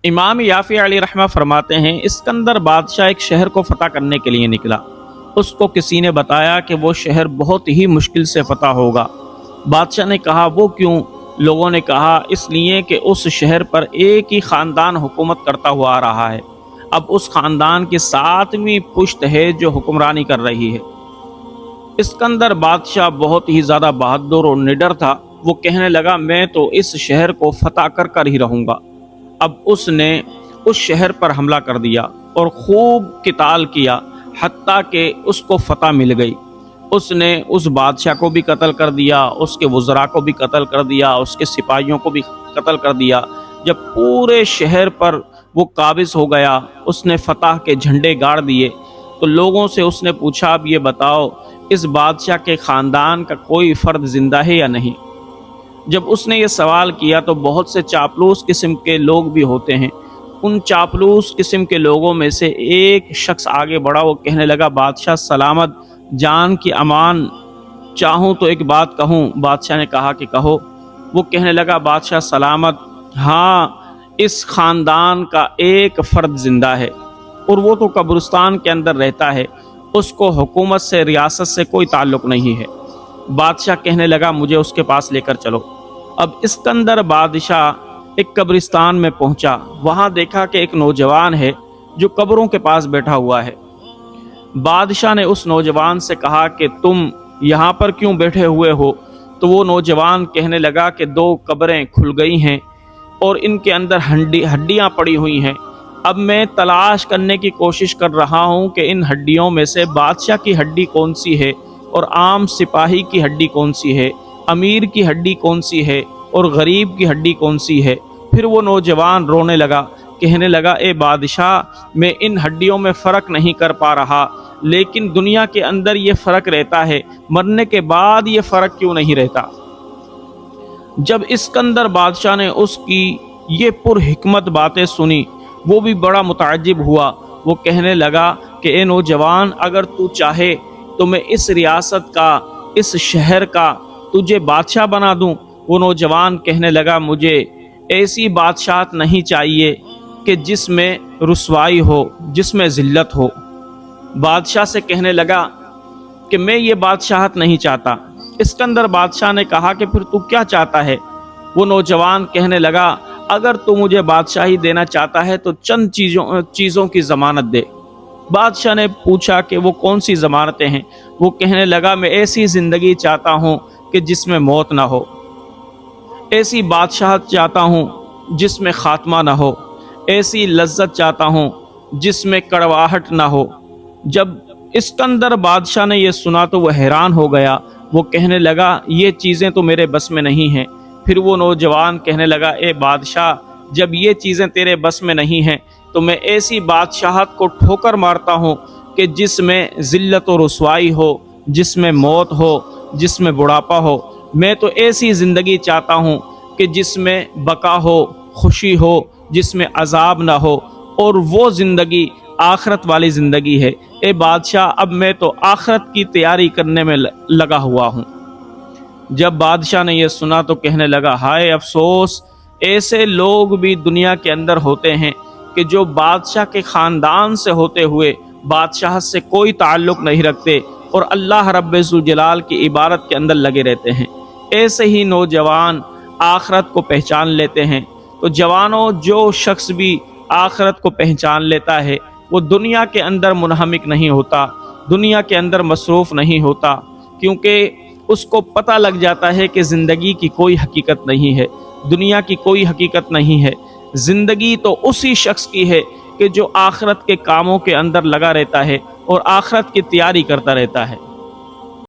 امام یافع علیہ رحمہ فرماتے ہیں، اسکندر بادشاہ ایک شہر کو فتح کرنے کے لیے نکلا۔ اس کو کسی نے بتایا کہ وہ شہر بہت ہی مشکل سے فتح ہوگا۔ بادشاہ نے کہا وہ کیوں؟ لوگوں نے کہا اس لیے کہ اس شہر پر ایک ہی خاندان حکومت کرتا ہوا آ رہا ہے، اب اس خاندان کی 7ویں پشت ہے جو حکمرانی کر رہی ہے۔ اسکندر بادشاہ بہت ہی زیادہ بہادر اور نڈر تھا۔ وہ کہنے لگا میں تو اس شہر کو فتح کر کر ہی رہوں گا۔ اب اس نے اس شہر پر حملہ کر دیا اور خوب قتال کیا، حتیٰ کہ اس کو فتح مل گئی۔ اس نے اس بادشاہ کو بھی قتل کر دیا، اس کے وزراء کو بھی قتل کر دیا، اس کے سپاہیوں کو بھی قتل کر دیا۔ جب پورے شہر پر وہ قابض ہو گیا، اس نے فتح کے جھنڈے گاڑ دیے، تو لوگوں سے اس نے پوچھا اب یہ بتاؤ اس بادشاہ کے خاندان کا کوئی فرد زندہ ہے یا نہیں؟ جب اس نے یہ سوال کیا تو بہت سے چاپلوس قسم کے لوگ بھی ہوتے ہیں۔ ان چاپلوس قسم کے لوگوں میں سے ایک شخص آگے بڑھا، وہ کہنے لگا بادشاہ سلامت، جان کی امان، چاہوں تو ایک بات کہوں؟ بادشاہ نے کہا کہ کہو۔ وہ کہنے لگا بادشاہ سلامت، ہاں اس خاندان کا ایک فرد زندہ ہے اور وہ تو قبرستان کے اندر رہتا ہے، اس کو حکومت سے، ریاست سے کوئی تعلق نہیں ہے۔ بادشاہ کہنے لگا مجھے اس کے پاس لے کر چلو۔ اب اسکندر بادشاہ ایک قبرستان میں پہنچا، وہاں دیکھا کہ ایک نوجوان ہے جو قبروں کے پاس بیٹھا ہوا ہے۔ بادشاہ نے اس نوجوان سے کہا کہ تم یہاں پر کیوں بیٹھے ہوئے ہو؟ تو وہ نوجوان کہنے لگا کہ 2 قبریں کھل گئی ہیں اور ان کے اندر ہڈیاں پڑی ہوئی ہیں۔ اب میں تلاش کرنے کی کوشش کر رہا ہوں کہ ان ہڈیوں میں سے بادشاہ کی ہڈی کون سی ہے اور عام سپاہی کی ہڈی کون سی ہے، امیر کی ہڈی کون سی ہے اور غریب کی ہڈی کون سی ہے۔ پھر وہ نوجوان رونے لگا، کہنے لگا اے بادشاہ میں ان ہڈیوں میں فرق نہیں کر پا رہا، لیکن دنیا کے اندر یہ فرق رہتا ہے، مرنے کے بعد یہ فرق کیوں نہیں رہتا؟ جب اسکندر بادشاہ نے اس کی یہ پر حکمت باتیں سنی، وہ بھی بڑا متعجب ہوا۔ وہ کہنے لگا کہ اے نوجوان، اگر تو چاہے تو میں اس ریاست کا، اس شہر کا تجھے بادشاہ بنا دوں۔ وہ نوجوان کہنے لگا مجھے ایسی بادشاہت نہیں چاہیے کہ جس میں رسوائی ہو، جس میں ذلت ہو۔ بادشاہ سے کہنے لگا کہ میں یہ بادشاہت نہیں چاہتا۔ اسکندر بادشاہ نے کہا کہ پھر تو کیا چاہتا ہے؟ وہ نوجوان کہنے لگا اگر تو مجھے بادشاہی دینا چاہتا ہے تو چند چیزوں کی ضمانت دے۔ بادشاہ نے پوچھا کہ وہ کون سی ضمانتیں ہیں؟ وہ کہنے لگا میں ایسی زندگی چاہتا ہوں کہ جس میں موت نہ ہو، ایسی بادشاہت چاہتا ہوں جس میں خاتمہ نہ ہو، ایسی لذت چاہتا ہوں جس میں کڑواہٹ نہ ہو۔ جب اسکندر بادشاہ نے یہ سنا تو وہ حیران ہو گیا۔ وہ کہنے لگا یہ چیزیں تو میرے بس میں نہیں ہیں۔ پھر وہ نوجوان کہنے لگا اے بادشاہ، جب یہ چیزیں تیرے بس میں نہیں ہیں تو میں ایسی بادشاہت کو ٹھوکر مارتا ہوں کہ جس میں ذلت و رسوائی ہو، جس میں موت ہو، جس میں بڑھاپا ہو۔ میں تو ایسی زندگی چاہتا ہوں کہ جس میں بقا ہو، خوشی ہو، جس میں عذاب نہ ہو، اور وہ زندگی آخرت والی زندگی ہے۔ اے بادشاہ اب میں تو آخرت کی تیاری کرنے میں لگا ہوا ہوں۔ جب بادشاہ نے یہ سنا تو کہنے لگا ہائے افسوس، ایسے لوگ بھی دنیا کے اندر ہوتے ہیں کہ جو بادشاہ کے خاندان سے ہوتے ہوئے بادشاہت سے کوئی تعلق نہیں رکھتے اور اللہ رب ذوالجلال کی عبادت کے اندر لگے رہتے ہیں۔ ایسے ہی نوجوان آخرت کو پہچان لیتے ہیں۔ تو جوانوں، جو شخص بھی آخرت کو پہچان لیتا ہے وہ دنیا کے اندر منہمک نہیں ہوتا، دنیا کے اندر مصروف نہیں ہوتا، کیونکہ اس کو پتہ لگ جاتا ہے کہ زندگی کی کوئی حقیقت نہیں ہے، دنیا کی کوئی حقیقت نہیں ہے۔ زندگی تو اسی شخص کی ہے کہ جو آخرت کے کاموں کے اندر لگا رہتا ہے اور آخرت کی تیاری کرتا رہتا ہے۔